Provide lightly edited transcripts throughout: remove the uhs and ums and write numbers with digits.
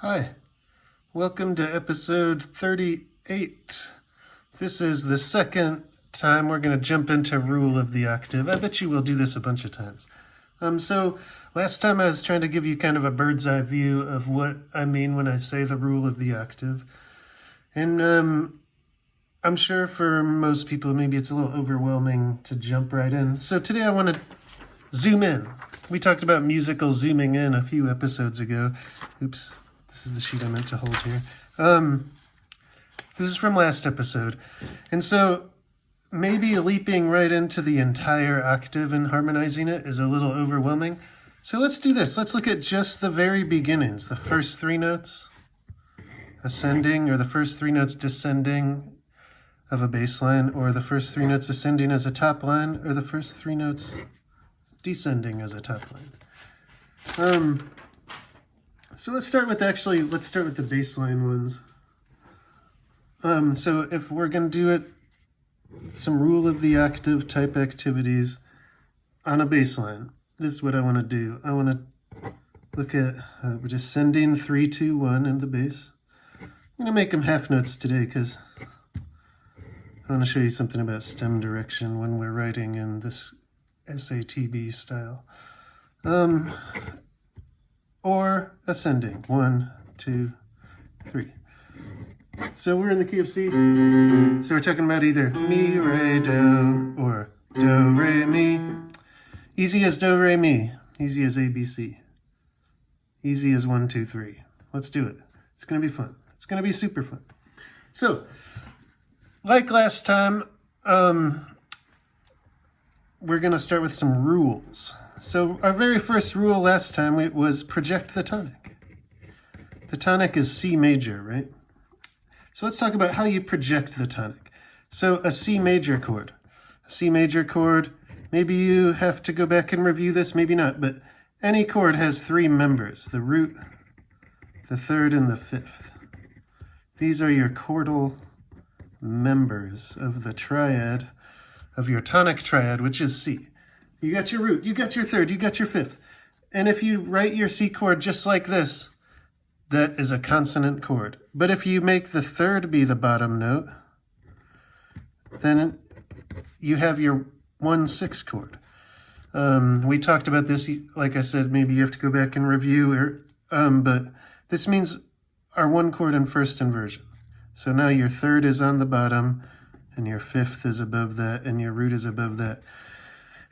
Hi, welcome to episode 38. This is the second time we're going to jump into rule of the octave. I bet you we'll do this a bunch of times. So last time I was trying to give you kind of a bird's eye view of what I mean when I say the rule of the octave. And I'm sure for most people maybe it's a little overwhelming to jump right in. So today I want to zoom in. We talked about musical zooming in a few episodes ago. Oops. This is the sheet I meant to hold here. This is from last episode. And so maybe leaping right into the entire octave and harmonizing it is a little overwhelming. So let's do this. Let's look at just the very beginnings, the first three notes ascending, or the first three notes descending of a bass line, or the first three notes ascending as a top line, or the first three notes descending as a top line. So let's start with the bass line ones. So if we're going to do it, some rule of the octave type activities on a bass line, this is what I want to do. I want to look at descending 3, 2, 1 in the bass. I'm going to make them half notes today because I want to show you something about stem direction when we're writing in this SATB style. Or ascending, 1, 2, 3. So we're in the key of C. So we're talking about either mi, re, do, or do, re, mi. Easy as do, re, mi. Easy as A, B, C. Easy as 1, 2, 3. Let's do it. It's going to be fun. It's going to be super fun. So, like last time, we're going to start with some rules. So our very first rule last time was project the tonic. The tonic is C major, right? So let's talk about how you project the tonic. So a C major chord. A C major chord, maybe you have to go back and review this, maybe not, but any chord has three members, the root, the third, and the fifth. These are your chordal members of the triad, of your tonic triad, which is C. You got your root, you got your third, you got your fifth. And if you write your C chord just like this, that is a consonant chord. But if you make the third be the bottom note, then you have your 1/6 chord. We talked about this, like I said, maybe you have to go back and review, but this means our one chord in first inversion. So now your third is on the bottom, and your fifth is above that, and your root is above that.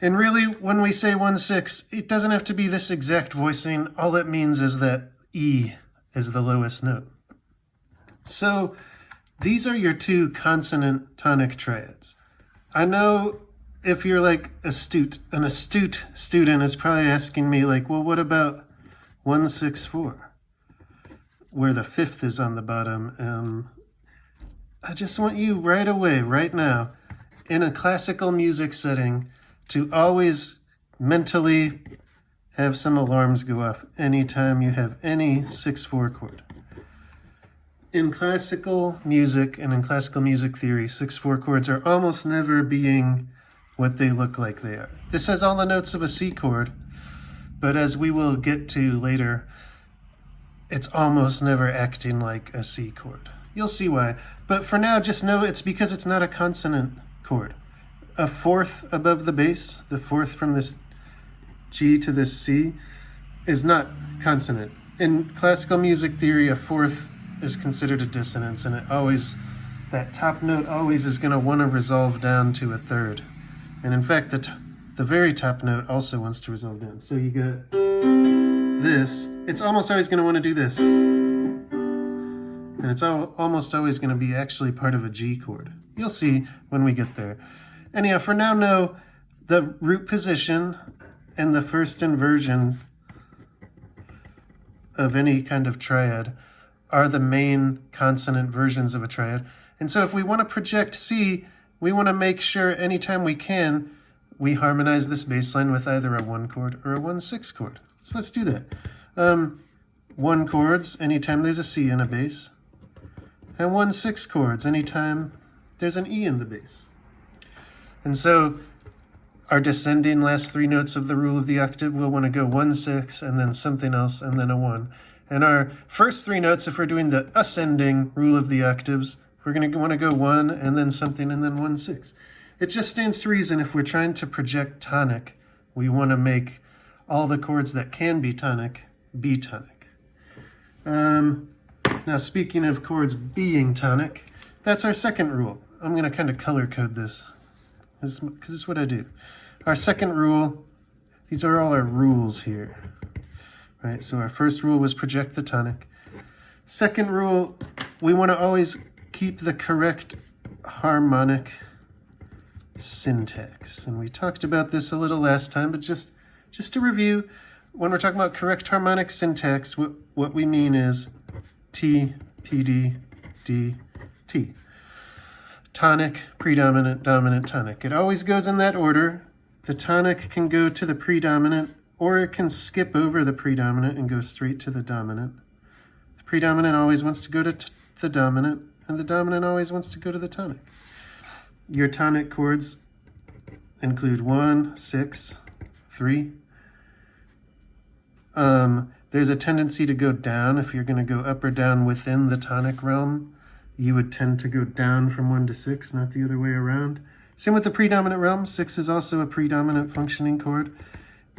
And really, when we say 1/6, it doesn't have to be this exact voicing. All it means is that E is the lowest note. So these are your two consonant tonic triads. I know if you're like an astute student is probably asking me like, well, what about 1/6/4, where the fifth is on the bottom? I just want you right away, right now, in a classical music setting, to always mentally have some alarms go off anytime you have any 6/4 chord. In classical music and in classical music theory, 6/4 chords are almost never being what they look like they are. This has all the notes of a C chord, but as we will get to later, it's almost never acting like a C chord. You'll see why. But for now, just know it's because it's not a consonant chord. A fourth above the bass, the fourth from this G to this C, is not consonant. In classical music theory, a fourth is considered a dissonance, and that top note always is going to want to resolve down to a third. And in fact, the very top note also wants to resolve down. So you got this. It's almost always going to want to do this. And it's almost always going to be actually part of a G chord. You'll see when we get there. Anyhow, for now, know the root position and the first inversion of any kind of triad are the main consonant versions of a triad. And so if we want to project C, we want to make sure anytime we can, we harmonize this bass line with either a 1 chord or a 1/6 chord. So let's do that. 1 chords anytime there's a C in a bass, and 1/6 chords anytime there's an E in the bass. And so our descending last three notes of the rule of the octave, we'll want to go 1/6 and then something else and then a 1. And our first three notes, if we're doing the ascending rule of the octaves, we're going to want to go 1 and then something and then 1, 6. It just stands to reason if we're trying to project tonic, we want to make all the chords that can be tonic. Now speaking of chords being tonic, that's our second rule. I'm going to kind of color code this because it's what I do. Our second rule, these are all our rules here. Right, so our first rule was project the tonic. Second rule, we want to always keep the correct harmonic syntax. And we talked about this a little last time, but just to review, when we're talking about correct harmonic syntax, what we mean is T, P, D, D, T. Tonic, predominant, dominant, tonic. It always goes in that order. The tonic can go to the predominant, or it can skip over the predominant and go straight to the dominant. The predominant always wants to go to the dominant, and the dominant always wants to go to the tonic. Your tonic chords include 1, 6, 3. There's a tendency to go down. If you're going to go up or down within the tonic realm, you would tend to go down from 1 to 6, not the other way around. Same with the predominant realm. 6 is also a predominant functioning chord.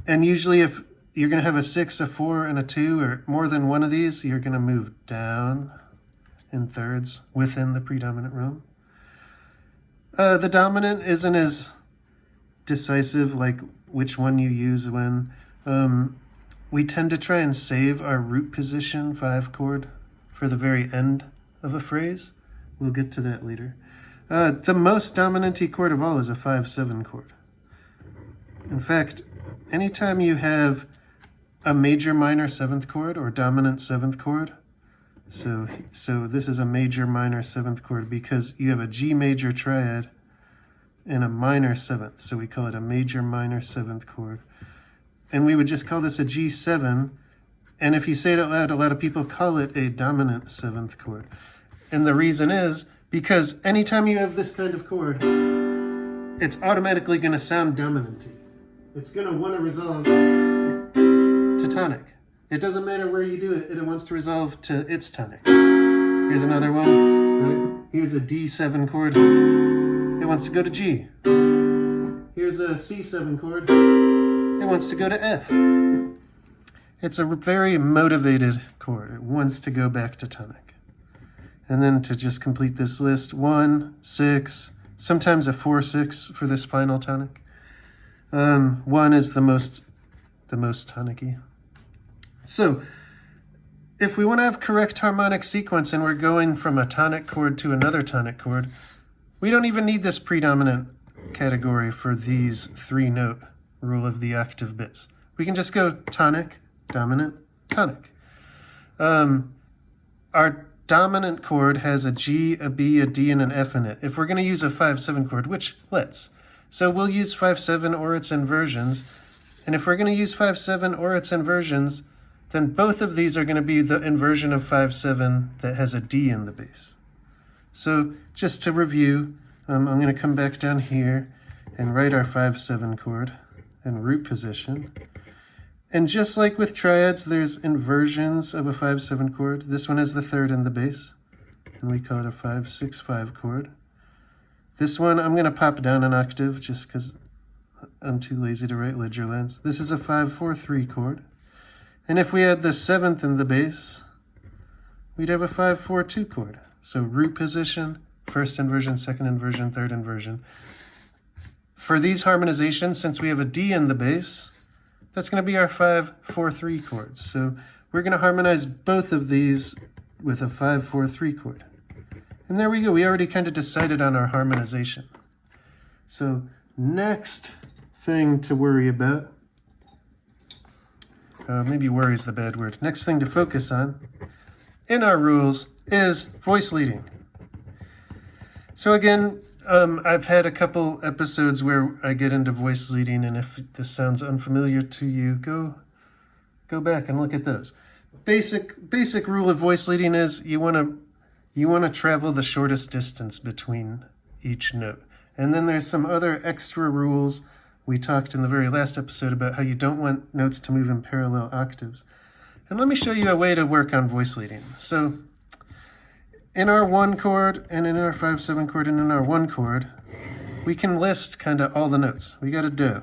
And usually if you're going to have a 6, a 4, and a 2, or more than one of these, you're going to move down in thirds within the predominant realm. The dominant isn't as decisive, like which one you use when. We tend to try and save our root position 5 chord for the very end of a phrase. We'll get to that later. The most dominant-y chord of all is a 5/7 chord. In fact, anytime you have a major minor 7th chord or dominant 7th chord, so this is a major minor 7th chord because you have a G major triad and a minor 7th, so we call it a major minor 7th chord. And we would just call this a G7, and if you say it out loud, a lot of people call it a dominant 7th chord. And the reason is because anytime you have this kind of chord, it's automatically going to sound dominant. It's going to want to resolve to tonic. It doesn't matter where you do it, it wants to resolve to its tonic. Here's another one. Right? Here's a D7 chord. It wants to go to G. Here's a C7 chord. It wants to go to F. It's a very motivated chord. It wants to go back to tonic. And then to just complete this list, 1, 6, sometimes a 4/6 for this final tonic. 1 is the most tonic-y. So if we want to have correct harmonic sequence and we're going from a tonic chord to another tonic chord, we don't even need this predominant category for these 3-note rule of the octave bits. We can just go tonic, dominant, tonic. Our dominant chord has a G, a B, a D, and an F in it. If we're going to use a 5/7 chord, which let's. So we'll use 5/7 or its inversions. And if we're going to use 5/7 or its inversions, then both of these are going to be the inversion of 5/7 that has a D in the bass. So just to review, I'm going to come back down here and write our 5/7 chord and root position. And just like with triads, there's inversions of a 5/7 chord. This one has the 3rd in the bass, and we call it a 5/6/5 chord. This one, I'm going to pop down an octave just because I'm too lazy to write ledger lines. This is a 5/4/3 chord. And if we had the 7th in the bass, we'd have a 5/4/2 chord. So root position, 1st inversion, 2nd inversion, 3rd inversion. For these harmonizations, since we have a D in the bass, that's going to be our 5/4/3 chords. So we're going to harmonize both of these with a 5/4/3 chord. And there we go. We already kind of decided on our harmonization. So next thing to worry about, maybe worry is the bad word. Next thing to focus on in our rules is voice leading. So again, I've had a couple episodes where I get into voice leading, and if this sounds unfamiliar to you, go back and look at those. Basic rule of voice leading is you want to travel the shortest distance between each note. And then there's some other extra rules. We talked in the very last episode about how you don't want notes to move in parallel octaves. And let me show you a way to work on voice leading. So in our 1 chord and in our 5/7 chord and in our 1 chord, we can list kind of all the notes. We got a do.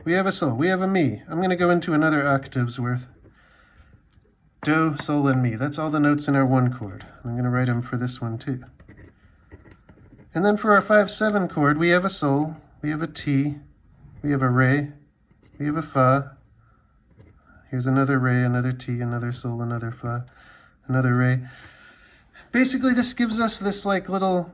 We have a sol. We have a mi. I'm going to go into another octave's worth. Do, sol, and mi. That's all the notes in our 1 chord. I'm going to write them for this one too. And then for our 5/7 chord, we have a sol, we have a ti, we have a re, we have a fa. Here's another re, another ti, another sol, another fa, another re. Basically, this gives us this like little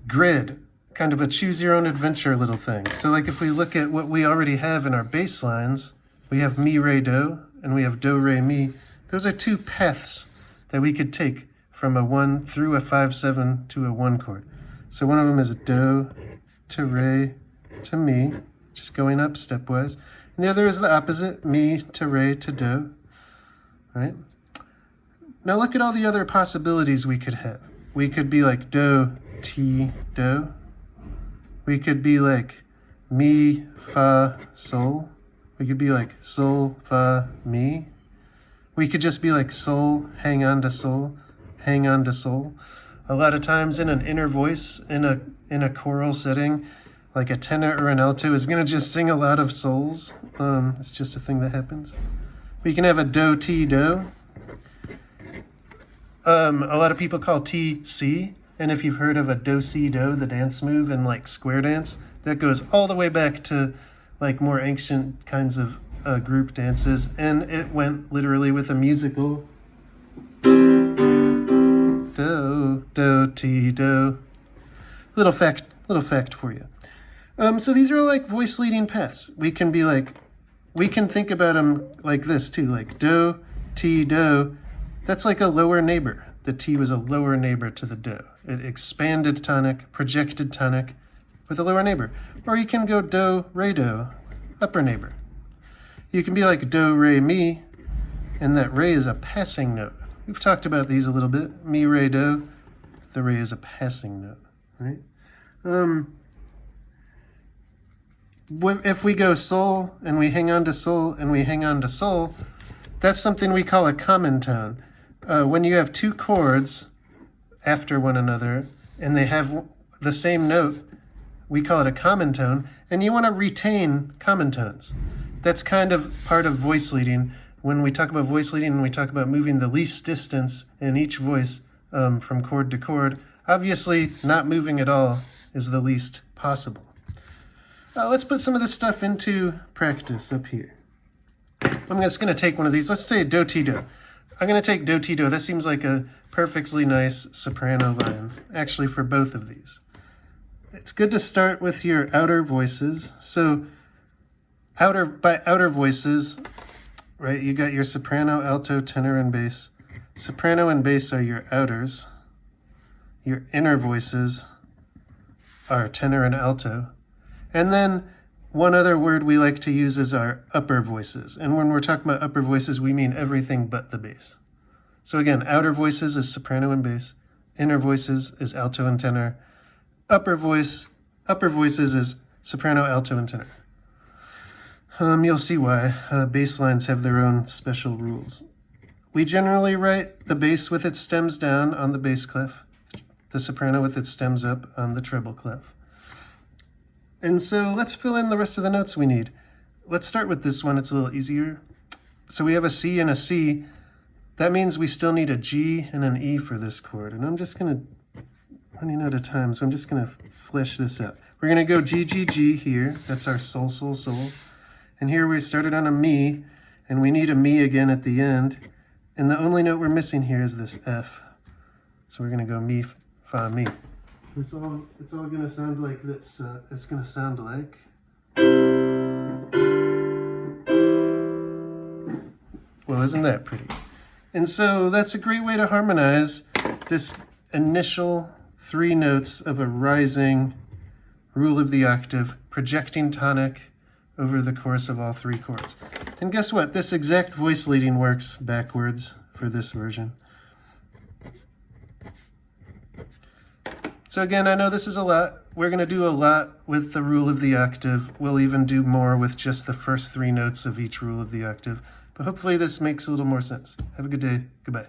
grid, kind of a choose your own adventure little thing. So like if we look at what we already have in our bass lines, we have mi, re, do, and we have do, re, mi. Those are 2 paths that we could take from a 1 through a 5/7 to a 1 chord. So one of them is do to re to mi, just going up stepwise. And the other is the opposite, mi to re to do, right? Now look at all the other possibilities we could have. We could be like do, ti, do. We could be like mi, fa, sol. We could be like sol, fa, mi. We could just be like sol, hang on to sol, hang on to sol. A lot of times in an inner voice, in a choral setting, like a tenor or an alto is going to just sing a lot of sols. It's just a thing that happens. We can have a do, ti, do. A lot of people call ti, si. And if you've heard of a do, si, do, the dance move in like square dance, that goes all the way back to like more ancient kinds of group dances. And it went literally with a musical. Do, do, ti, do. Little fact for you. So these are like voice leading paths. We can think about them like this too, like do, ti, do. That's like a lower neighbor. The ti was a lower neighbor to the do. It expanded tonic, projected tonic with a lower neighbor. Or you can go do, re, do, upper neighbor. You can be like do, re, mi, and that re is a passing note. We've talked about these a little bit. Mi, re, do. The re is a passing note, right? If we go sol and we hang on to sol and we hang on to sol, that's something we call a common tone. When you have 2 chords after one another and they have the same note, we call it a common tone, and you want to retain common tones. That's kind of part of voice leading. When we talk about voice leading, we talk about moving the least distance in each voice from chord to chord. Obviously, not moving at all is the least possible. Let's put some of this stuff into practice up here. I'm just going to take one of these. Let's say do, ti, do. I'm going to take do, ti, do. That seems like a perfectly nice soprano line, actually, for both of these. It's good to start with your outer voices. So by outer voices, right, you got your soprano, alto, tenor, and bass. Soprano and bass are your outers. Your inner voices are tenor and alto. And then one other word we like to use is our upper voices. And when we're talking about upper voices, we mean everything but the bass. So again, outer voices is soprano and bass. Inner voices is alto and tenor. Upper voices is soprano, alto, and tenor. You'll see why. Bass lines have their own special rules. We generally write the bass with its stems down on the bass clef, the soprano with its stems up on the treble clef. And so let's fill in the rest of the notes we need. Let's start with this one. It's a little easier. So we have a C and a C. That means we still need a G and an E for this chord. And I'm just going to, running out of time, so I'm just going to flesh this out. We're going to go G, G, G here. That's our sol, sol, sol. And here we started on a mi, and we need a mi again at the end. And the only note we're missing here is this F. So we're going to go mi, fa, mi. It's all going to sound like this. It's going to sound like... Well, isn't that pretty? And so that's a great way to harmonize this initial 3 notes of a rising rule of the octave, projecting tonic over the course of all 3 chords. And guess what? This exact voice leading works backwards for this version. So again, I know this is a lot. We're going to do a lot with the rule of the octave. We'll even do more with just the first 3 notes of each rule of the octave. But hopefully this makes a little more sense. Have a good day. Goodbye.